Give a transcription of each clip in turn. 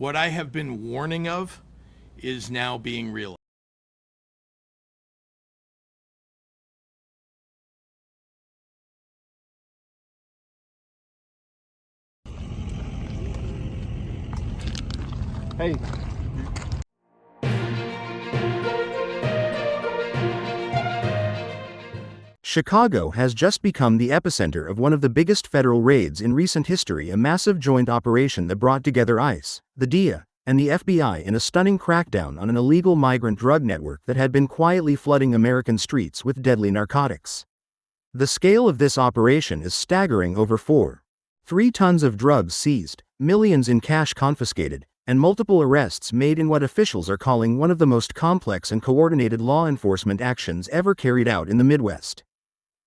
What I have been warning of is now being realized. Hey. Chicago has just become the epicenter of one of the biggest federal raids in recent history, a massive joint operation that brought together ICE, the DEA, and the FBI in a stunning crackdown on an illegal migrant drug network that had been quietly flooding American streets with deadly narcotics. The scale of this operation is staggering: over 4.3 tons of drugs seized, millions in cash confiscated, and multiple arrests made in what officials are calling one of the most complex and coordinated law enforcement actions ever carried out in the Midwest.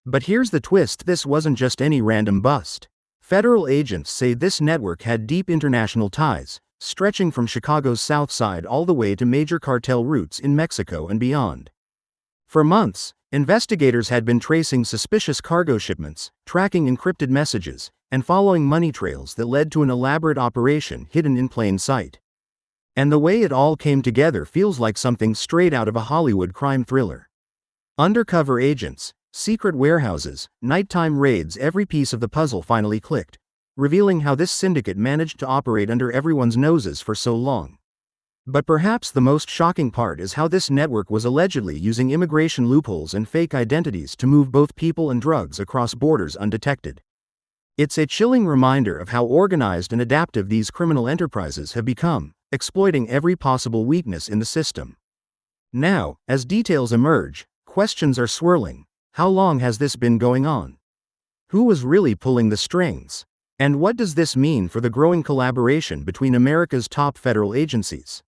But here's the twist: this wasn't just any random bust. Federal agents say this network had deep international ties, stretching from Chicago's South Side all the way to major cartel routes in Mexico and beyond. For months, investigators had been tracing suspicious cargo shipments, tracking encrypted messages, and following money trails that led to an elaborate operation hidden in plain sight. And the way it all came together feels like something straight out of a Hollywood crime thriller. Undercover agents, secret warehouses, nighttime raids — every piece of the puzzle finally clicked, revealing how this syndicate managed to operate under everyone's noses for so long. But perhaps the most shocking part is how this network was allegedly using immigration loopholes and fake identities to move both people and drugs across borders undetected. It's a chilling reminder of how organized and adaptive these criminal enterprises have become, exploiting every possible weakness in the system. Now, as details emerge, questions are swirling. How long has this been going on? Who was really pulling the strings? And what does this mean for the growing collaboration between America's top federal agencies?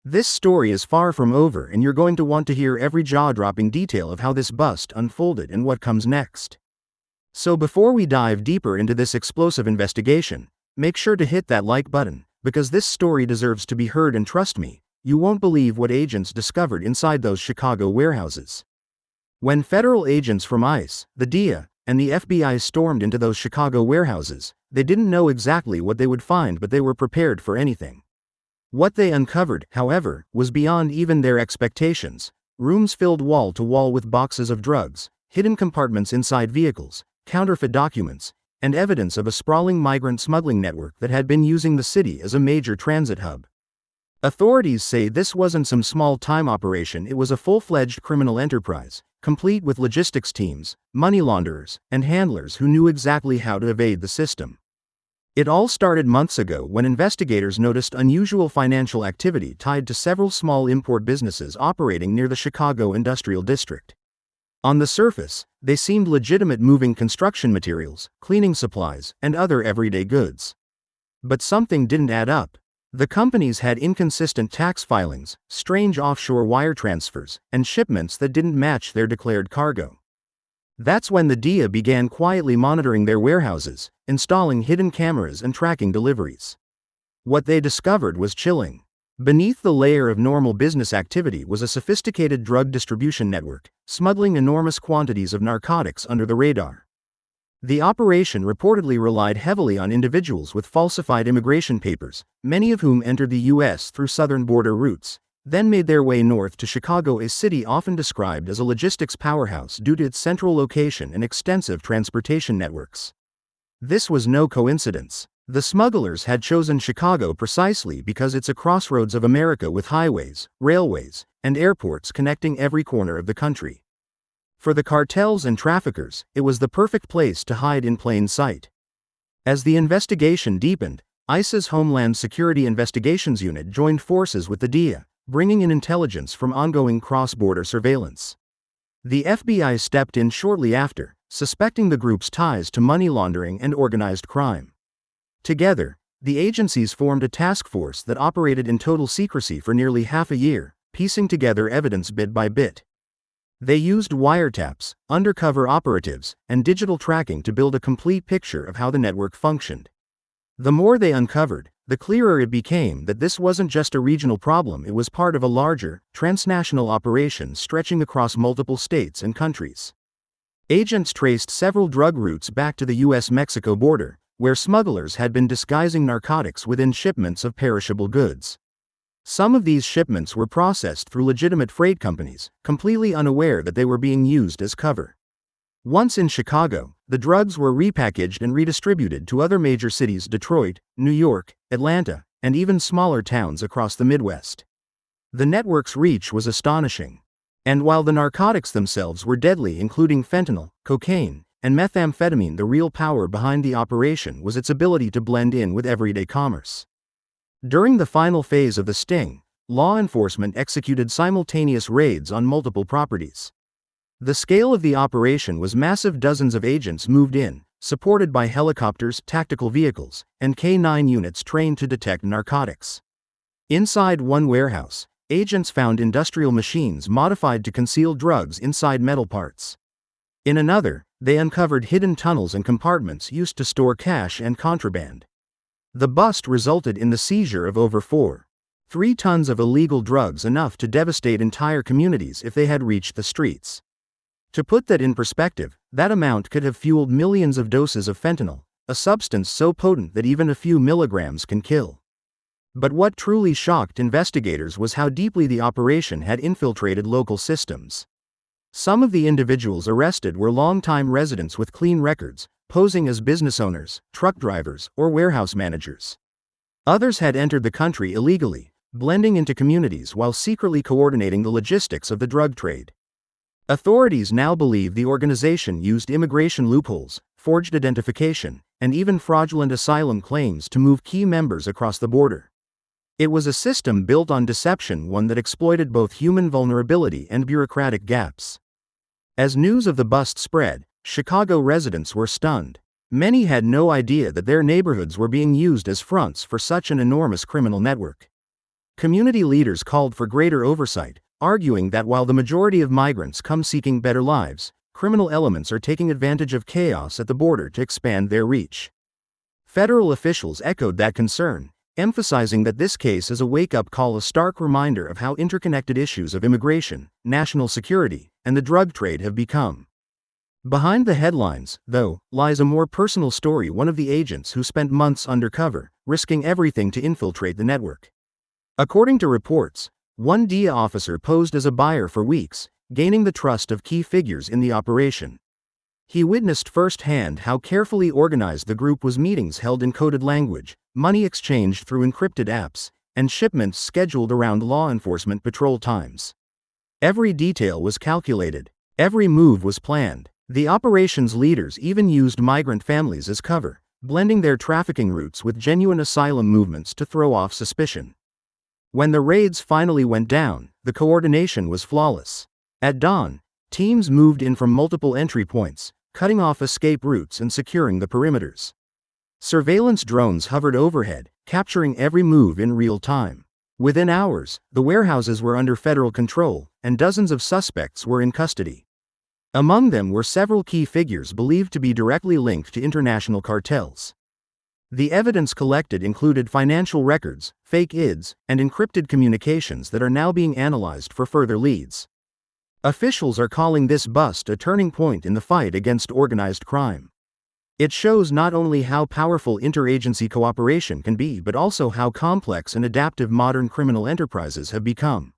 This story is far from over, and you're going to want to hear every jaw-dropping detail of how this bust unfolded and what comes next. So before we dive deeper into this explosive investigation, make sure to hit that like button, because this story deserves to be heard, and trust me, you won't believe what agents discovered inside those Chicago warehouses. When federal agents from ICE, the DEA, and the FBI stormed into those Chicago warehouses, they didn't know exactly what they would find, but they were prepared for anything. What they uncovered, however, was beyond even their expectations. Rooms filled wall to wall with boxes of drugs, hidden compartments inside vehicles, counterfeit documents, and evidence of a sprawling migrant smuggling network that had been using the city as a major transit hub. Authorities say this wasn't some small-time operation, it was a full-fledged criminal enterprise, complete with logistics teams, money launderers, and handlers who knew exactly how to evade the system. It all started months ago when investigators noticed unusual financial activity tied to several small import businesses operating near the Chicago Industrial District. On the surface, they seemed legitimate, moving construction materials, cleaning supplies, and other everyday goods. But something didn't add up. The companies had inconsistent tax filings, strange offshore wire transfers, and shipments that didn't match their declared cargo. That's when the DEA began quietly monitoring their warehouses, installing hidden cameras and tracking deliveries. What they discovered was chilling. Beneath the layer of normal business activity was a sophisticated drug distribution network, smuggling enormous quantities of narcotics under the radar. The operation reportedly relied heavily on individuals with falsified immigration papers, many of whom entered the U.S. through southern border routes, then made their way north to Chicago, a city often described as a logistics powerhouse due to its central location and extensive transportation networks. This was no coincidence. The smugglers had chosen Chicago precisely because it's a crossroads of America, with highways, railways, and airports connecting every corner of the country. For the cartels and traffickers, it was the perfect place to hide in plain sight. As the investigation deepened, ICE's Homeland Security Investigations Unit joined forces with the DEA, bringing in intelligence from ongoing cross-border surveillance. The FBI stepped in shortly after, suspecting the group's ties to money laundering and organized crime. Together, the agencies formed a task force that operated in total secrecy for nearly half a year, piecing together evidence bit by bit. They used wiretaps, undercover operatives, and digital tracking to build a complete picture of how the network functioned. The more they uncovered, the clearer it became that this wasn't just a regional problem, it was part of a larger, transnational operation stretching across multiple states and countries. Agents traced several drug routes back to the US-Mexico border, where smugglers had been disguising narcotics within shipments of perishable goods. Some of these shipments were processed through legitimate freight companies, completely unaware that they were being used as cover. Once in Chicago, the drugs were repackaged and redistributed to other major cities: Detroit, New York, Atlanta, and even smaller towns across the Midwest. The network's reach was astonishing. And while the narcotics themselves were deadly, including fentanyl, cocaine, and methamphetamine, the real power behind the operation was its ability to blend in with everyday commerce. During the final phase of the sting, law enforcement executed simultaneous raids on multiple properties. The scale of the operation was massive. Dozens of agents moved in, supported by helicopters, tactical vehicles, and K-9 units trained to detect narcotics. Inside one warehouse, agents found industrial machines modified to conceal drugs inside metal parts. In another, they uncovered hidden tunnels and compartments used to store cash and contraband. The bust resulted in the seizure of over 4.3 tons of illegal drugs, enough to devastate entire communities if they had reached the streets. To put that in perspective, that amount could have fueled millions of doses of fentanyl, a substance so potent that even a few milligrams can kill. But what truly shocked investigators was how deeply the operation had infiltrated local systems. Some of the individuals arrested were longtime residents with clean records, posing as business owners, truck drivers, or warehouse managers. Others had entered the country illegally, blending into communities while secretly coordinating the logistics of the drug trade. Authorities now believe the organization used immigration loopholes, forged identification, and even fraudulent asylum claims to move key members across the border. It was a system built on deception, one that exploited both human vulnerability and bureaucratic gaps. As news of the bust spread, Chicago residents were stunned. Many had no idea that their neighborhoods were being used as fronts for such an enormous criminal network. Community leaders called for greater oversight, arguing that while the majority of migrants come seeking better lives, criminal elements are taking advantage of chaos at the border to expand their reach. Federal officials echoed that concern, emphasizing that this case is a wake-up call, a stark reminder of how interconnected issues of immigration, national security, and the drug trade have become. Behind the headlines, though, lies a more personal story: one of the agents who spent months undercover, risking everything to infiltrate the network. According to reports, one DEA officer posed as a buyer for weeks, gaining the trust of key figures in the operation. He witnessed firsthand how carefully organized the group was: meetings held in coded language, money exchanged through encrypted apps, and shipments scheduled around law enforcement patrol times. Every detail was calculated, every move was planned. The operation's leaders even used migrant families as cover, blending their trafficking routes with genuine asylum movements to throw off suspicion. When the raids finally went down, the coordination was flawless. At dawn, teams moved in from multiple entry points, cutting off escape routes and securing the perimeters. Surveillance drones hovered overhead, capturing every move in real time. Within hours, the warehouses were under federal control, and dozens of suspects were in custody. Among them were several key figures believed to be directly linked to international cartels. The evidence collected included financial records, fake IDs, and encrypted communications that are now being analyzed for further leads. Officials are calling this bust a turning point in the fight against organized crime. It shows not only how powerful interagency cooperation can be, but also how complex and adaptive modern criminal enterprises have become.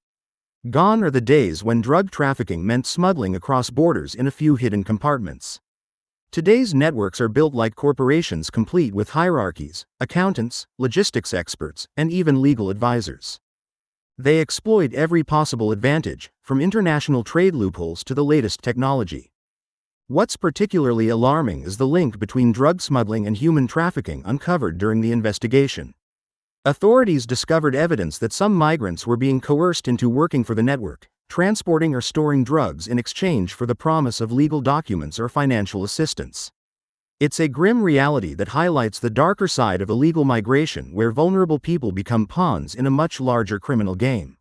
Gone are the days when drug trafficking meant smuggling across borders in a few hidden compartments. Today's networks are built like corporations, complete with hierarchies, accountants, logistics experts, and even legal advisors. They exploit every possible advantage, from international trade loopholes to the latest technology. What's particularly alarming is the link between drug smuggling and human trafficking uncovered during the investigation. Authorities discovered evidence that some migrants were being coerced into working for the network, transporting or storing drugs in exchange for the promise of legal documents or financial assistance. It's a grim reality that highlights the darker side of illegal migration, where vulnerable people become pawns in a much larger criminal game.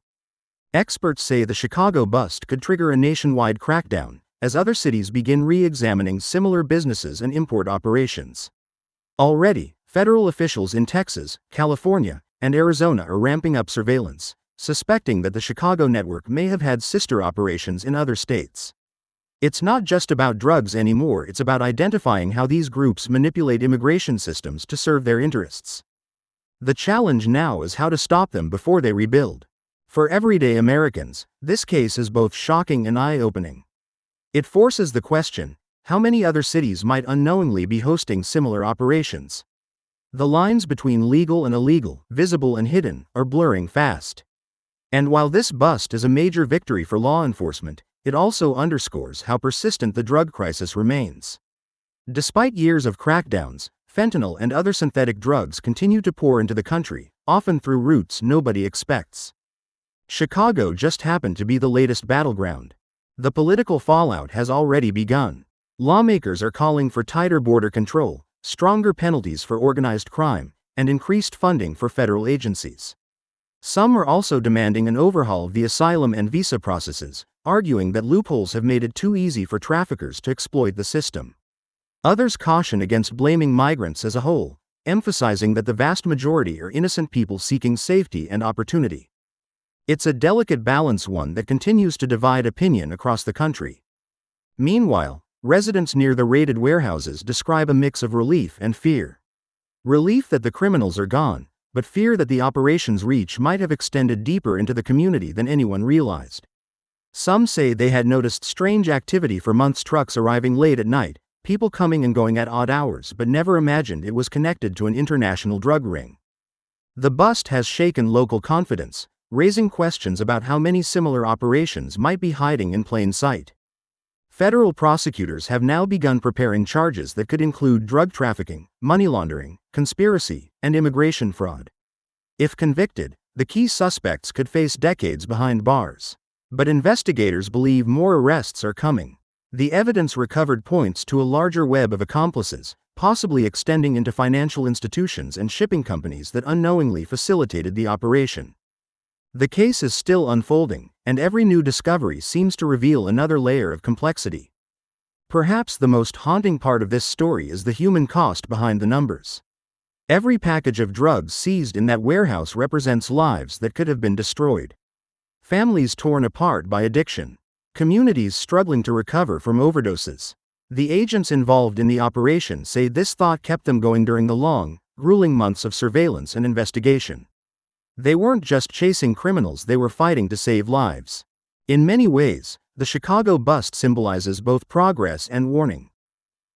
Experts say the Chicago bust could trigger a nationwide crackdown, as other cities begin re-examining similar businesses and import operations. Already, federal officials in Texas, California, and Arizona are ramping up surveillance, suspecting that the Chicago network may have had sister operations in other states. It's not just about drugs anymore, it's about identifying how these groups manipulate immigration systems to serve their interests. The challenge now is how to stop them before they rebuild. For everyday Americans, this case is both shocking and eye-opening. It forces the question, how many other cities might unknowingly be hosting similar operations? The lines between legal and illegal, visible and hidden, are blurring fast. And while this bust is a major victory for law enforcement, it also underscores how persistent the drug crisis remains. Despite years of crackdowns, fentanyl and other synthetic drugs continue to pour into the country, often through routes nobody expects. Chicago just happened to be the latest battleground. The political fallout has already begun. Lawmakers are calling for tighter border control, stronger penalties for organized crime, and increased funding for federal agencies. Some are also demanding an overhaul of the asylum and visa processes, arguing that loopholes have made it too easy for traffickers to exploit the system. Others caution against blaming migrants as a whole, emphasizing that the vast majority are innocent people seeking safety and opportunity. It's a delicate balance, one that continues to divide opinion across the country. Meanwhile, residents near the raided warehouses describe a mix of relief and fear. Relief that the criminals are gone, but fear that the operation's reach might have extended deeper into the community than anyone realized. Some say they had noticed strange activity for months, trucks arriving late at night, people coming and going at odd hours, but never imagined it was connected to an international drug ring. The bust has shaken local confidence, raising questions about how many similar operations might be hiding in plain sight. Federal prosecutors have now begun preparing charges that could include drug trafficking, money laundering, conspiracy, and immigration fraud. If convicted, the key suspects could face decades behind bars. But investigators believe more arrests are coming. The evidence recovered points to a larger web of accomplices, possibly extending into financial institutions and shipping companies that unknowingly facilitated the operation. The case is still unfolding, and every new discovery seems to reveal another layer of complexity. Perhaps the most haunting part of this story is the human cost behind the numbers. Every package of drugs seized in that warehouse represents lives that could have been destroyed. Families torn apart by addiction. Communities struggling to recover from overdoses. The agents involved in the operation say this thought kept them going during the long, grueling months of surveillance and investigation. They weren't just chasing criminals, they were fighting to save lives. In many ways, the Chicago bust symbolizes both progress and warning.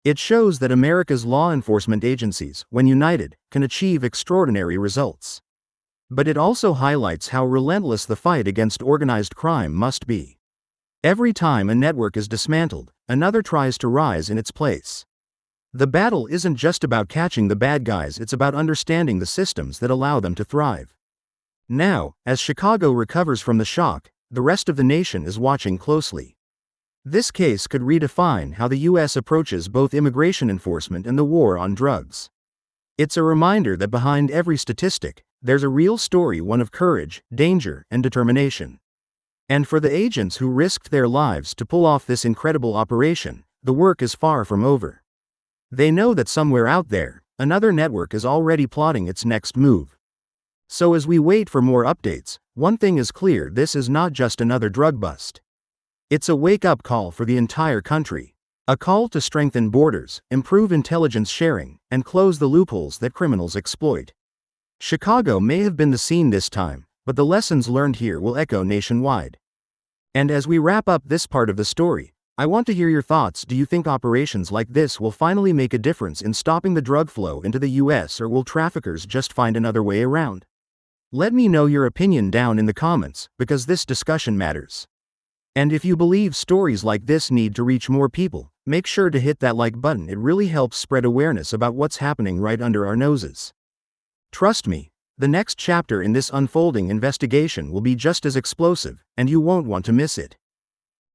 It shows that America's law enforcement agencies, when united, can achieve extraordinary results. But it also highlights how relentless the fight against organized crime must be. Every time a network is dismantled, another tries to rise in its place. The battle isn't just about catching the bad guys, it's about understanding the systems that allow them to thrive. Now, as Chicago recovers from the shock, the rest of the nation is watching closely. This case could redefine how the U.S. approaches both immigration enforcement and the war on drugs. It's a reminder that behind every statistic, there's a real story, one of courage, danger, and determination. And for the agents who risked their lives to pull off this incredible operation, the work is far from over. They know that somewhere out there, another network is already plotting its next move. So as we wait for more updates, one thing is clear: this is not just another drug bust. It's a wake-up call for the entire country. A call to strengthen borders, improve intelligence sharing, and close the loopholes that criminals exploit. Chicago may have been the scene this time, but the lessons learned here will echo nationwide. And as we wrap up this part of the story, I want to hear your thoughts. Do you think operations like this will finally make a difference in stopping the drug flow into the U.S., or will traffickers just find another way around? Let me know your opinion down in the comments, because this discussion matters. And if you believe stories like this need to reach more people, make sure to hit that like button. It really helps spread awareness about what's happening right under our noses. Trust me, the next chapter in this unfolding investigation will be just as explosive, and you won't want to miss it.